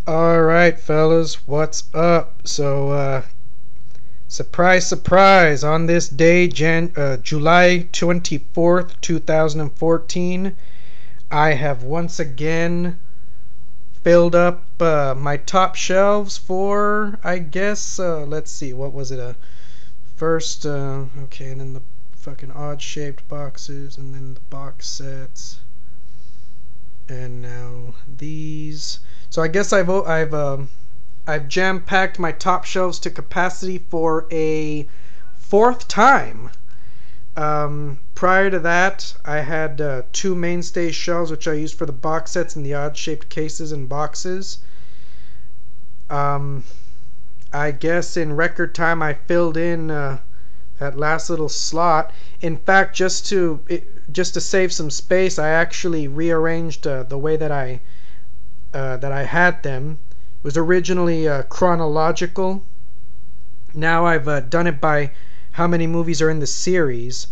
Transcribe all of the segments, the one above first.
Alright, fellas, what's up? Surprise, surprise, on this day, July 24th, 2014, I have once again filled up my top shelves for, I guess, let's see, what was it? First, okay, and then the fucking odd-shaped boxes, and then the box sets, and now these. So I guess I've jam-packed my top shelves to capacity for a fourth time. Prior to that, I had two mainstay shelves which I used for the box sets and the odd-shaped cases and boxes. I guess in record time I filled in that last little slot. In fact, just to save some space, I actually rearranged the way that I had them. It was originally chronological. Now I've done it by how many movies are in the series.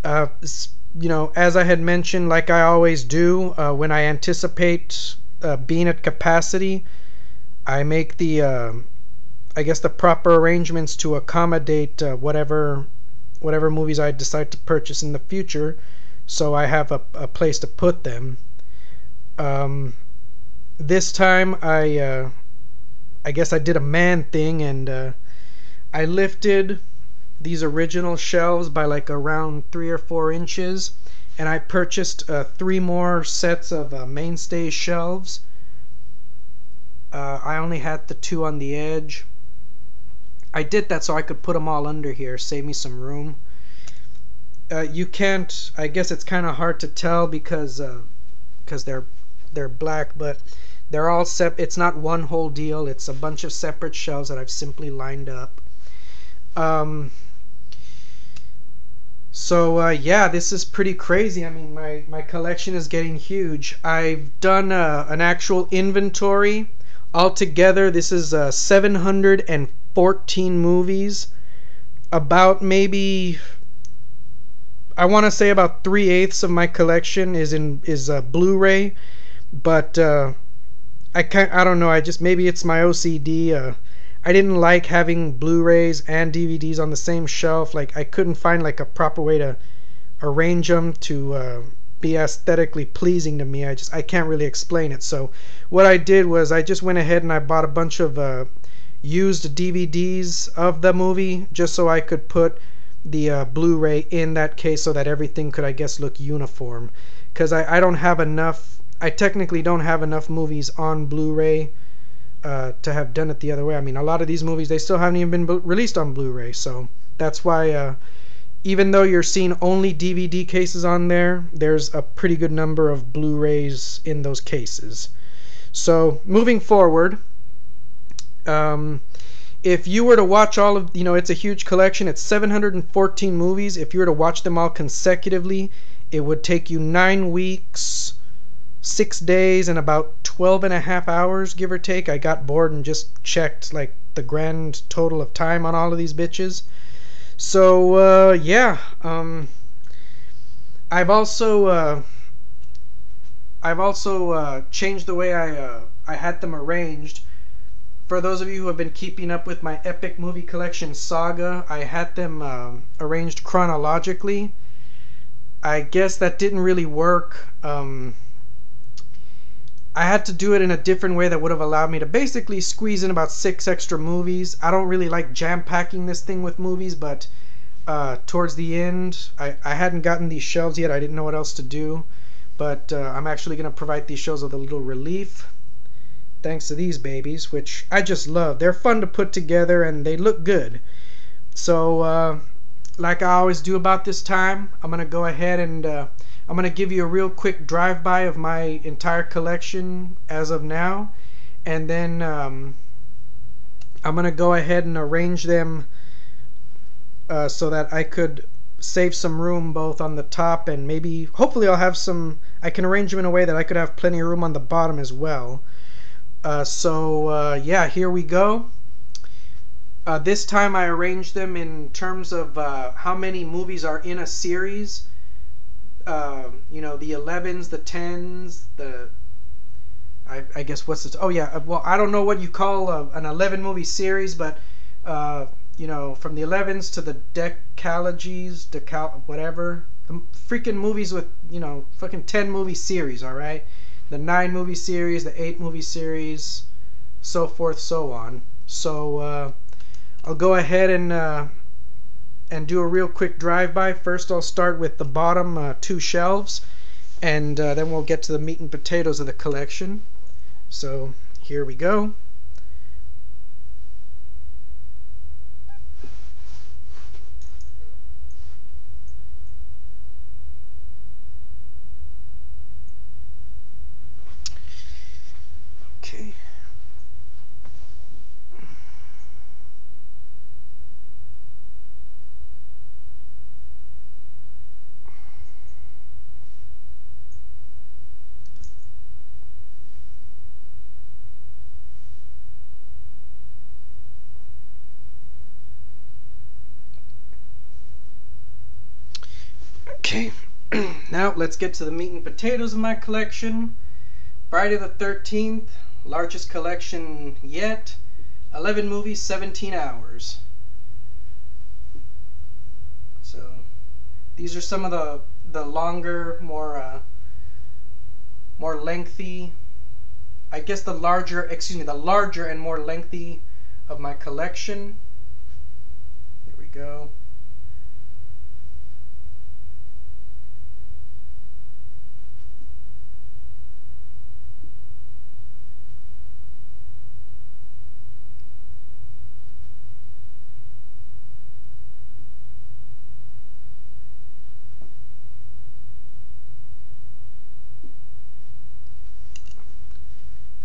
As I had mentioned, like I always do, when I anticipate being at capacity, I make I guess the proper arrangements to accommodate whatever movies I decide to purchase in the future, so I have a place to put them. This time I guess I did a man thing, and I lifted these original shelves by like around 3 or 4 inches, and I purchased three more sets of mainstay shelves. I only had the two on the edge. I did that so I could put them all under here, save me some room. You can't, I guess it's kind of hard to tell because they're black, but they're all it's not one whole deal. It's a bunch of separate shelves that I've simply lined up. Yeah, this is pretty crazy. I mean, my collection is getting huge. I've done an actual inventory. Altogether, this is 714 movies. About maybe, I want to say about 3/8 of my collection is Blu-ray, but I don't know. Maybe it's my OCD. I didn't like having Blu-rays and DVDs on the same shelf. Like, I couldn't find like a proper way to arrange them to be aesthetically pleasing to me. I can't really explain it. So what I did was I just went ahead and I bought a bunch of used DVDs of the movie just so I could put the Blu-ray in that case so that everything could, I guess, look uniform. Because I don't have enough. I technically don't have enough movies on Blu-ray to have done it the other way. I mean, a lot of these movies, they still haven't even been released on Blu-ray, so that's why even though you're seeing only DVD cases on there, there's a pretty good number of Blu-rays in those cases. So moving forward, if you were to watch all of, it's a huge collection. It's 714 movies. If you were to watch them all consecutively, it would take you 9 weeks, 6 days, and about 12.5 hours, give or take. I got bored and just checked like the grand total of time on all of these bitches. So yeah, I've also changed the way I had them arranged. For those of you who have been keeping up with my epic movie collection saga, I had them arranged chronologically. I guess that didn't really work. I had to do it in a different way that would have allowed me to basically squeeze in about 6 extra movies. I don't really like jam-packing this thing with movies, but towards the end, I hadn't gotten these shelves yet. I didn't know what else to do, but I'm actually going to provide these shelves with a little relief, thanks to these babies, which I just love. They're fun to put together, and they look good. So, like I always do about this time, I'm going to go ahead and I'm going to give you a real quick drive-by of my entire collection as of now, and then I'm going to go ahead and arrange them so that I could save some room both on the top, and maybe, hopefully I can arrange them in a way that I could have plenty of room on the bottom as well. Yeah, here we go. This time I arranged them in terms of how many movies are in a series. The 11s, the 10s, I guess what's it? Oh yeah. Well, I don't know what you call an 11 movie series, but you know, from the 11s to the whatever, the freaking movies with, you know, fucking 10 movie series. All right, the 9 movie series, the 8 movie series, so forth, so on. So I'll go ahead and do a real quick drive-by. First, I'll start with the bottom 2 shelves, and then we'll get to the meat and potatoes of the collection. So here we go. Okay. Okay. Now let's get to the meat and potatoes of my collection. Friday the 13th, largest collection yet. 11 movies, 17 hours. So these are some of the longer, more lengthy, I guess the larger and more lengthy of my collection. Here we go.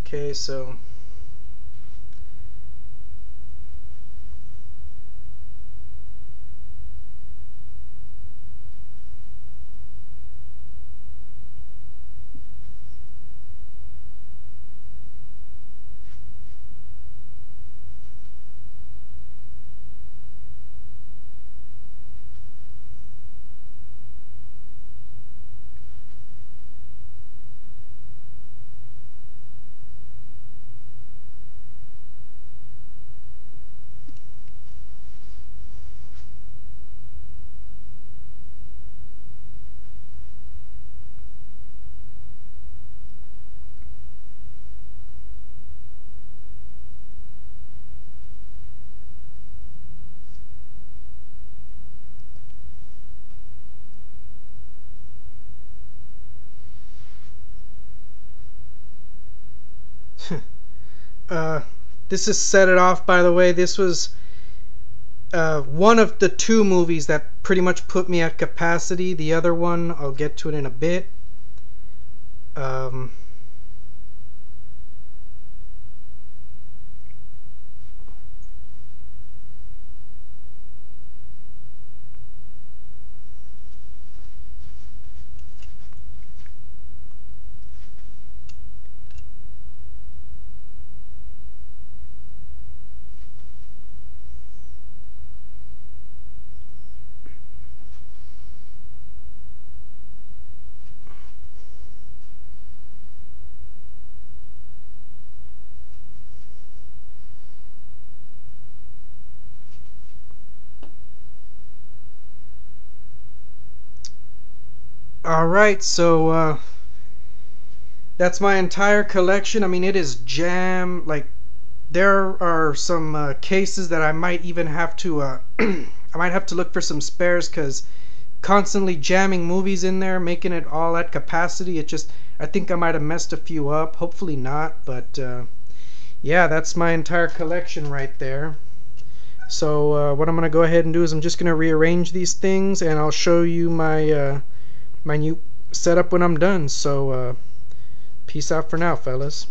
Okay, so uh, this is Set It Off, by the way. This was one of the 2 movies that pretty much put me at capacity. The other one, I'll get to it in a bit. Um, Alright, so that's my entire collection. I mean, it is jam. Like, there are some cases that I might even have to I might have to look for some spares, because constantly jamming movies in there, making it all at capacity, it just, I think I might have messed a few up. Hopefully not, but yeah, that's my entire collection right there. So what I'm gonna go ahead and do is I'm just gonna rearrange these things, and I'll show you my new setup when I'm done. So peace out for now, fellas.